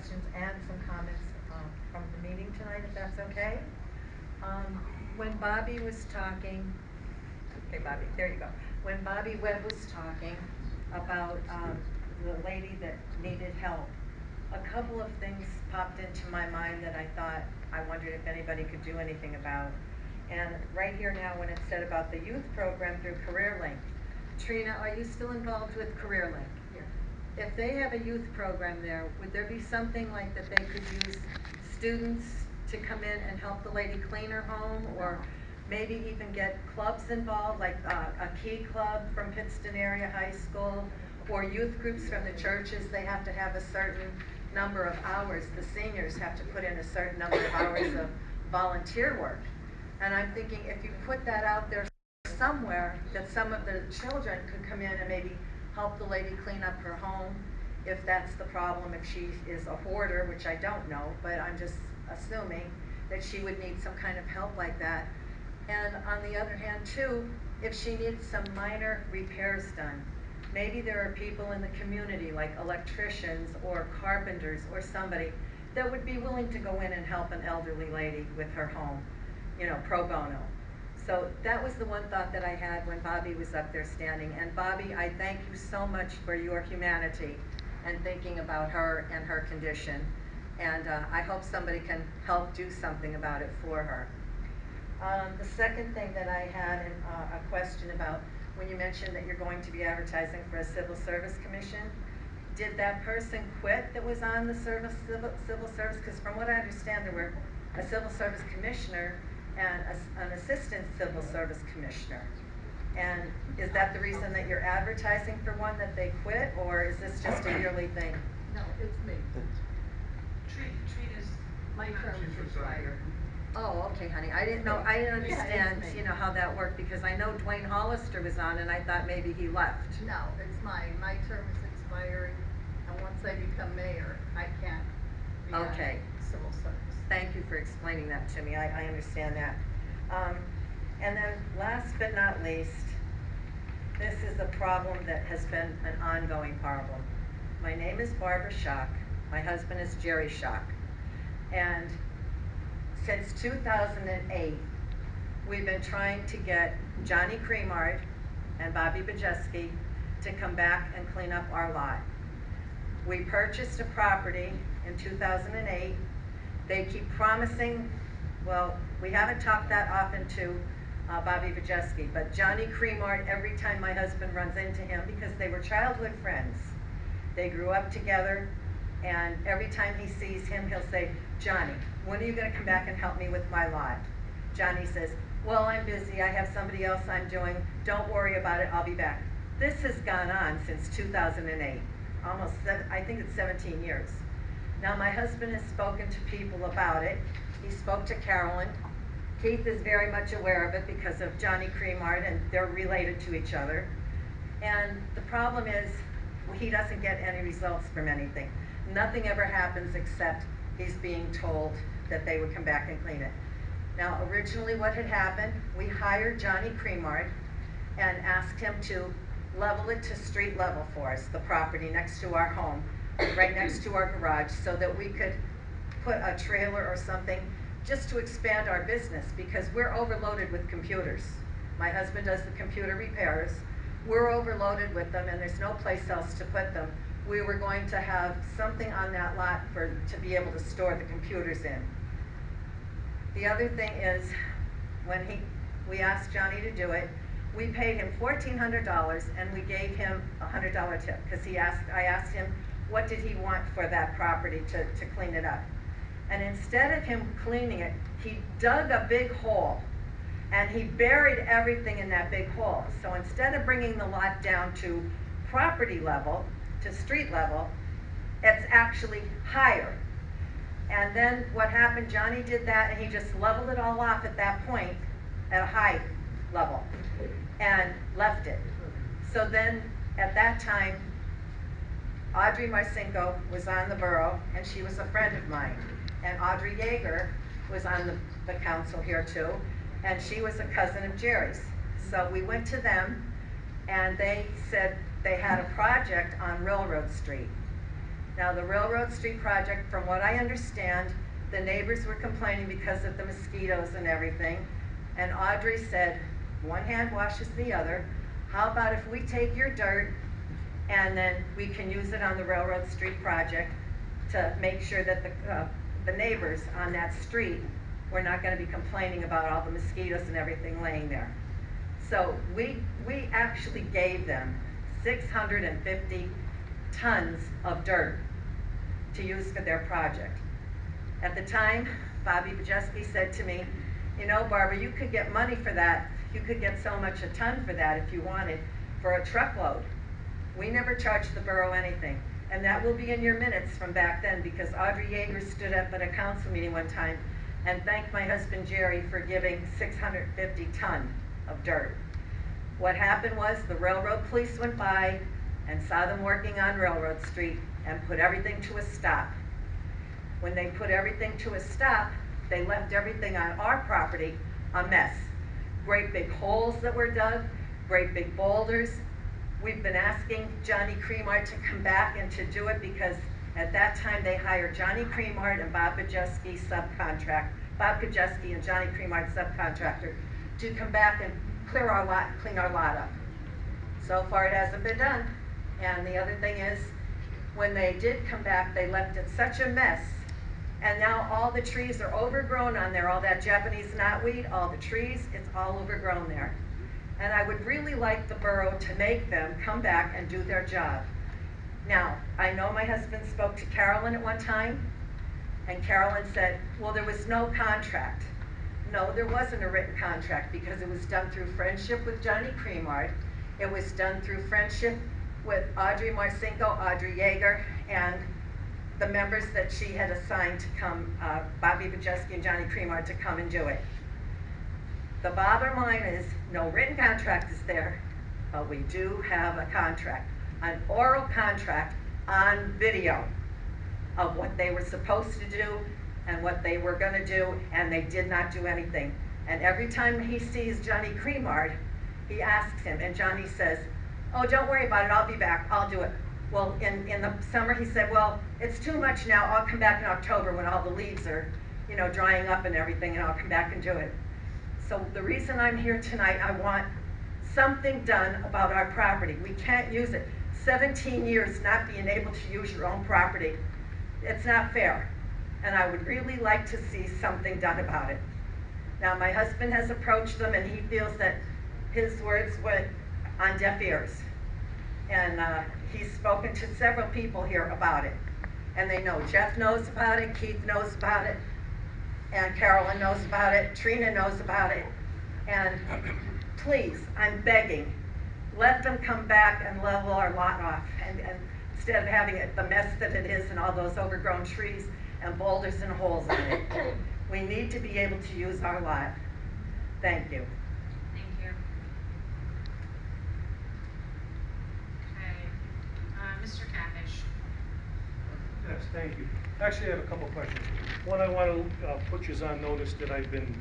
questions and some comments from the meeting tonight, if that's okay. When Bobby was talking, okay, Bobby, there you go. When Bobby Webb was talking about the lady that needed help, a couple of things popped into my mind that I thought, I wondered if anybody could do anything about. And right here now, when it said about the youth program through CareerLink, Trina, are you still involved with CareerLink? Yeah. If they have a youth program there, would there be something like that they could use students to come in and help the lady clean her home? Or maybe even get clubs involved, like a Key Club from Pittston Area High School, or youth groups from the churches? They have to have a certain number of hours. The seniors have to put in a certain number of hours of volunteer work. And I'm thinking, if you put that out there somewhere, that some of the children could come in and maybe help the lady clean up her home, if that's the problem, if she is a hoarder, which I don't know, but I'm just assuming that she would need some kind of help like that. And on the other hand too, if she needs some minor repairs done, maybe there are people in the community like electricians or carpenters or somebody that would be willing to go in and help an elderly lady with her home, you know, pro bono. So that was the one thought that I had when Bobby was up there standing. And Bobby, I thank you so much for your humanity and thinking about her and her condition. And I hope somebody can help do something about it for her. The second thing that I had a question about, when you mentioned that you're going to be advertising for a civil service commission, did that person quit that was on the civil service? Because from what I understand, there were a civil service commissioner and an assistant civil service commissioner. And is that the reason that you're advertising for one, that they quit, or is this just a yearly thing? No, it's me. Trina's. My term is expired. Oh, okay, honey. I didn't know, I didn't Yeah, understand, it's me. you know, how that worked, because I know Dwayne Hollister was on, and I thought maybe he left. No, it's mine. My term is expiring, and once I become mayor, I can't be on Okay. civil service. Thank you for explaining that to me. I understand that. And then last but not least, this is a problem that has been an ongoing problem. My name is Barbara Schock. My husband is Jerry Schock. And since 2008, we've been trying to get Johnny Cremard and Bobby Bajeski to come back and clean up our lot. We purchased a property in 2008. They keep promising, well, we haven't talked that often to Bobby Bajeski, but Johnny Cremard, every time my husband runs into him, because they were childhood friends, they grew up together, and every time he sees him, he'll say, Johnny, when are you gonna come back and help me with my lot? Johnny says, well, I'm busy, I have somebody else I'm doing, don't worry about it, I'll be back. This has gone on since 2008, almost, I think it's 17 years. Now, my husband has spoken to people about it. He spoke to Carolyn. Keith is very much aware of it because of Johnny Cremard, and they're related to each other. And the problem is, he doesn't get any results from anything. Nothing ever happens except he's being told that they would come back and clean it. Now, originally what had happened, we hired Johnny Cremard and asked him to level it to street level for us, the property next to our home, right next to our garage, so that we could put a trailer or something just to expand our business, because we're overloaded with computers. My husband does the computer repairs. We're overloaded with them, and there's no place else to put them. We were going to have something on that lot to be able to store the computers in. The other thing is, when we asked Johnny to do it, we paid him $1,400, and we gave him a $100 tip, because I asked him, what did he want for that property to clean it up? And instead of him cleaning it, he dug a big hole, and he buried everything in that big hole. So instead of bringing the lot down to property level, to street level, it's actually higher. And then what happened, Johnny did that, and he just leveled it all off at that point, at a high level, and left it. So then, at that time, Audrey Marcinko was on the borough, and she was a friend of mine. And Audrey Yeager was on the council here too, and she was a cousin of Jerry's. So we went to them, and they said they had a project on Railroad Street. Now, the Railroad Street project, from what I understand, the neighbors were complaining because of the mosquitoes and everything. And Audrey said, one hand washes the other. How about if we take your dirt and then we can use it on the Railroad Street project to make sure that the neighbors on that street were not gonna be complaining about all the mosquitoes and everything laying there. So we actually gave them 650 tons of dirt to use for their project. At the time, Bobby Bajeski said to me, you know, Barbara, you could get money for that. You could get so much a ton for that if you wanted, for a truckload. We never charged the borough anything. And that will be in your minutes from back then, because Audrey Yeager stood up at a council meeting one time and thanked my husband Jerry for giving 650 ton of dirt. What happened was the railroad police went by and saw them working on Railroad Street and put everything to a stop. When they put everything to a stop, they left everything on our property a mess. Great big holes that were dug, great big boulders. We've been asking Johnny Creamart to come back and to do it because at that time they hired Johnny Creamart and Bob Kajeski and Johnny Creamart subcontractor to come back and clean our lot up. So far it hasn't been done. And the other thing is, when they did come back, they left it such a mess. And now all the trees are overgrown on there, all that Japanese knotweed, all the trees, it's all overgrown there. And I would really like the borough to make them come back and do their job. Now, I know my husband spoke to Carolyn at one time, and Carolyn said, well, there was no contract. No, there wasn't a written contract because it was done through friendship with Johnny Creamart. It was done through friendship with Audrey Marcinko, Audrey Yeager, and the members that she had assigned to come, Bobby Bajeski and Johnny Creamart, to come and do it. The bottom line is, no written contract is there, but we do have a contract, an oral contract on video of what they were supposed to do and what they were gonna do, and they did not do anything. And every time he sees Johnny Creamart, he asks him, and Johnny says, oh, don't worry about it, I'll be back, I'll do it. Well, in the summer, he said, well, it's too much now, I'll come back in October when all the leaves are, you know, drying up and everything, and I'll come back and do it. So the reason I'm here tonight, I want something done about our property. We can't use it. 17 years not being able to use your own property. It's not fair. And I would really like to see something done about it. Now, my husband has approached them, and he feels that his words went on deaf ears. And he's spoken to several people here about it. And they know. Jeff knows about it, Keith knows about it, and Carolyn knows about it, Trina knows about it. And please, I'm begging, let them come back and level our lot off. And instead of having it the mess that it is and all those overgrown trees and boulders and holes in it. We need to be able to use our lot. Thank you. Thank you. Okay, Mr. Capish. Yes, thank you. Actually, I have a couple of questions. One, I want to put you on notice that I've been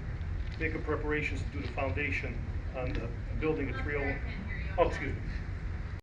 making preparations to do the foundation on the building at 301. Oh, excuse me.